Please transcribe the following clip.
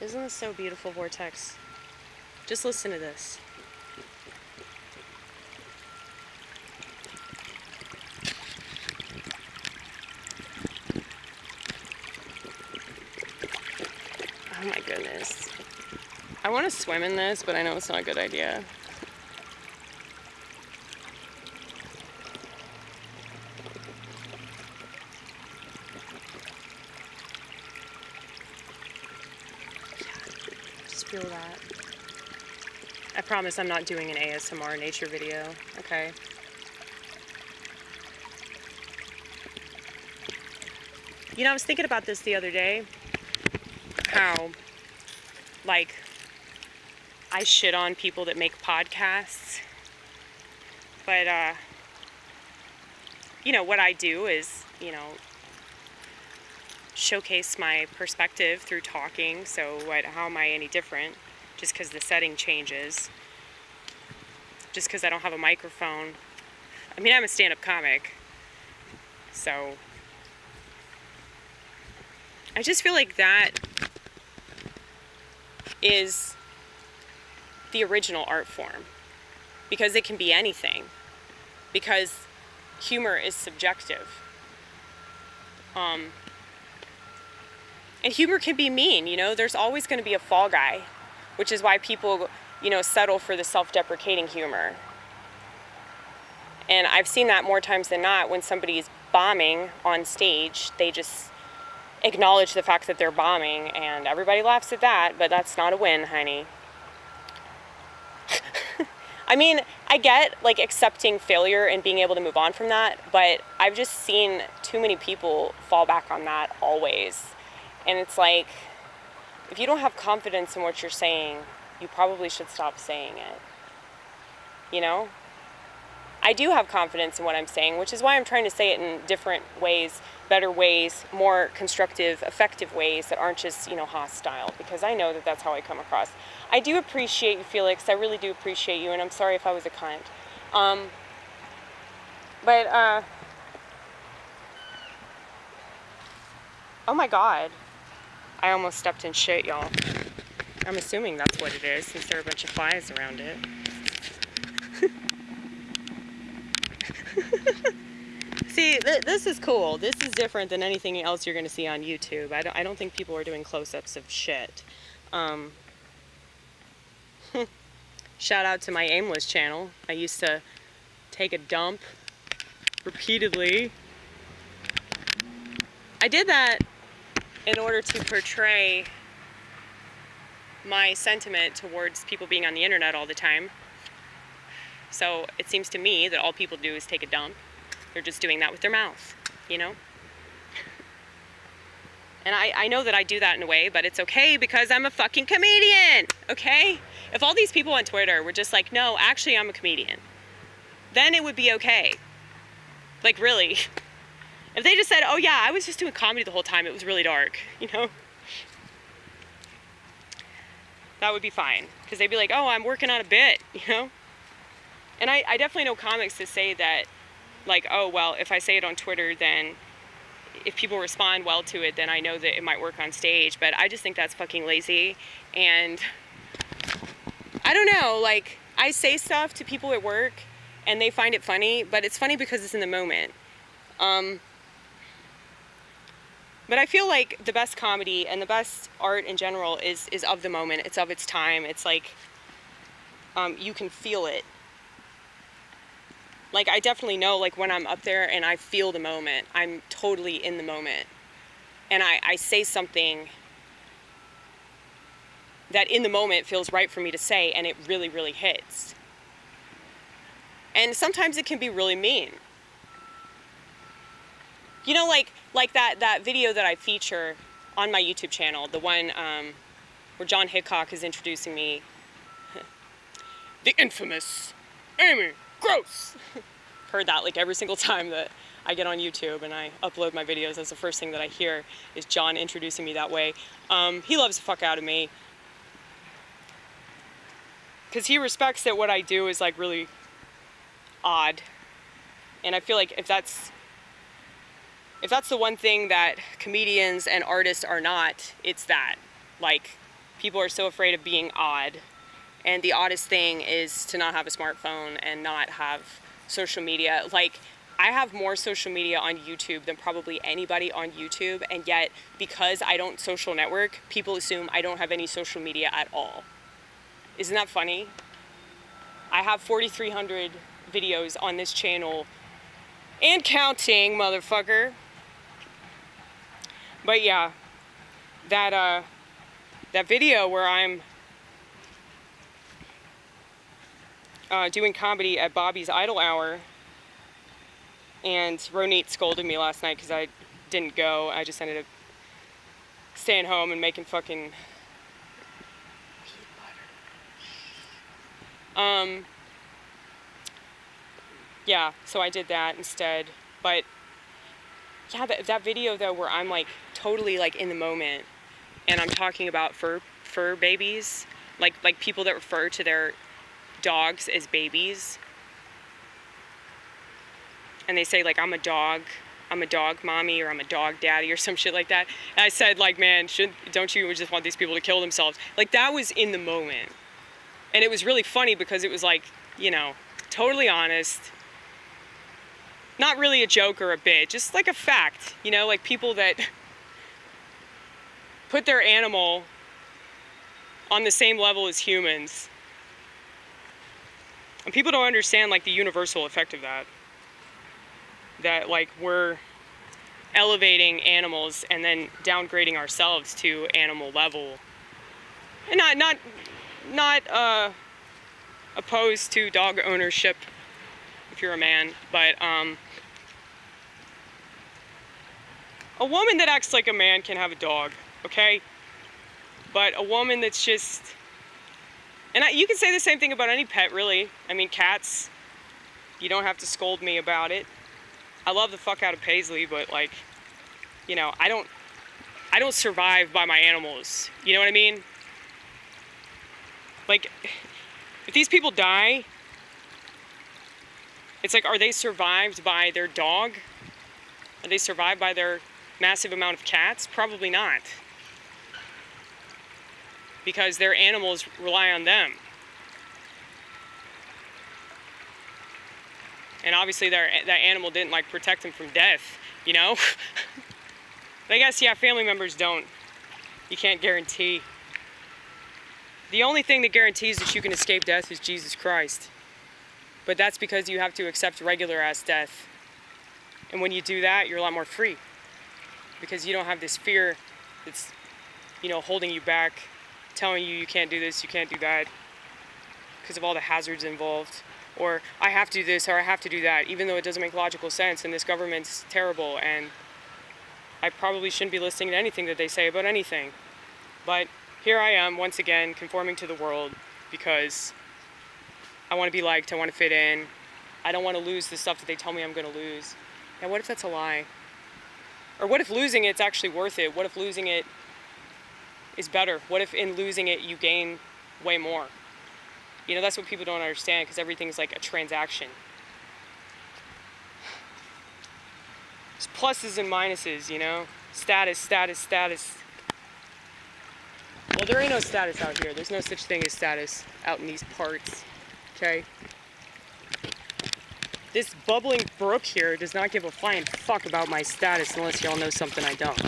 Isn't this so beautiful, Vortex? Just listen to this. Oh my goodness. I want to swim in this, but I know it's not a good idea. Just feel that. I promise I'm not doing an ASMR nature video, okay? You know, I was thinking about this the other day, how, like, I shit on people that make podcasts, but, you know, what I do is, you know, showcase my perspective through talking, so how am I any different? Just because the setting changes, just because I don't have a microphone. I mean, I'm a stand-up comic, so I just feel like that is the original art form, because it can be anything, because humor is subjective. And humor can be mean, you know, there's always going to be a fall guy, which is why people, you know, settle for the self-deprecating humor. And I've seen that more times than not. When somebody's bombing on stage, they just acknowledge the fact that they're bombing, and everybody laughs at that, but that's not a win, honey. I mean, I get, like, accepting failure and being able to move on from that, but I've just seen too many people fall back on that always. And it's like, if you don't have confidence in what you're saying, you probably should stop saying it. You know? I do have confidence in what I'm saying, which is why I'm trying to say it in different ways, better ways, more constructive, effective ways that aren't just, you know, hostile, because I know that that's how I come across. I do appreciate you, Felix. I really do appreciate you, and I'm sorry if I was a cunt. Oh my God. I almost stepped in shit, y'all. I'm assuming that's what it is, since there are a bunch of flies around it. See, this is cool. This is different than anything else you're going to see on YouTube. I don't think people are doing close-ups of shit. Shout out to my Aimless channel. I used to take a dump repeatedly. I did that in order to portray my sentiment towards people being on the internet all the time. So it seems to me that all people do is take a dump. They're just doing that with their mouth, you know? And I know that I do that in a way, but it's okay because I'm a fucking comedian, okay? If all these people on Twitter were just like, no, actually I'm a comedian, then it would be okay. Like, really. If they just said, oh yeah, I was just doing comedy the whole time, it was really dark, you know? That would be fine. Because they'd be like, oh, I'm working on a bit, you know? And I definitely know comics that say that, like, oh, well, if I say it on Twitter, then if people respond well to it, then I know that it might work on stage. But I just think that's fucking lazy. And I don't know, like, I say stuff to people at work and they find it funny, but it's funny because it's in the moment. But I feel like the best comedy and the best art in general is of the moment. It's of its time. It's like, you can feel it. Like, I definitely know, like, when I'm up there and I feel the moment, I'm totally in the moment. And I say something that in the moment feels right for me to say, and it really, really hits. And sometimes it can be really mean. You know, like that video that I feature on my YouTube channel, the one where John Hickok is introducing me, the infamous Amy Gross. Heard that like every single time that I get on YouTube and I upload my videos. That's the first thing that I hear is John introducing me that way. He loves the fuck out of me because he respects that what I do is like really odd, and I feel like if that's the one thing that comedians and artists are not, it's that. Like, people are so afraid of being odd. And the oddest thing is to not have a smartphone and not have social media. Like, I have more social media on YouTube than probably anybody on YouTube, and yet because I don't social network, people assume I don't have any social media at all. Isn't that funny? I have 4,300 videos on this channel and counting, motherfucker. But yeah, that video where I'm doing comedy at Bobby's Idle Hour, and Ronit scolded me last night because I didn't go. I just ended up staying home and making fucking yeah, so I did that instead. But yeah, that video though, where I'm like totally like in the moment, and I'm talking about fur babies, like people that refer to their dogs as babies, and they say like I'm a dog mommy, or I'm a dog daddy, or some shit like that. And I said, like, man, don't you just want these people to kill themselves? Like, that was in the moment. And it was really funny because it was like, you know, totally honest. Not really a joke or a bit, just like a fact, you know, like people that put their animal on the same level as humans. And people don't understand like the universal effect of that. That like we're elevating animals and then downgrading ourselves to animal level. And not opposed to dog ownership if you're a man, but a woman that acts like a man can have a dog, okay? But a woman that's just, and you can say the same thing about any pet, really. I mean, cats, you don't have to scold me about it. I love the fuck out of Paisley, but like, you know, I don't survive by my animals. You know what I mean? Like, if these people die, it's like, are they survived by their dog? Are they survived by their massive amount of cats? Probably not. Because their animals rely on them. And obviously that animal didn't like protect them from death, you know? But I guess, yeah, family members don't. You can't guarantee. The only thing that guarantees that you can escape death is Jesus Christ. But that's because you have to accept regular ass death. And when you do that, you're a lot more free. Because you don't have this fear that's, you know, holding you back, telling you can't do this, you can't do that, because of all the hazards involved. Or I have to do this, or I have to do that, even though it doesn't make logical sense, and this government's terrible, and I probably shouldn't be listening to anything that they say about anything. But here I am, once again, conforming to the world, because I want to be liked, I want to fit in, I don't want to lose the stuff that they tell me I'm going to lose. Now, what if that's a lie? Or what if losing it's actually worth it? What if losing it is better? What if in losing it you gain way more? You know, that's what people don't understand, because everything's like a transaction. There's pluses and minuses, you know? Status, status, status. Well, there ain't no status out here. There's no such thing as status out in these parts, okay? This bubbling brook here does not give a flying fuck about my status unless y'all know something I don't.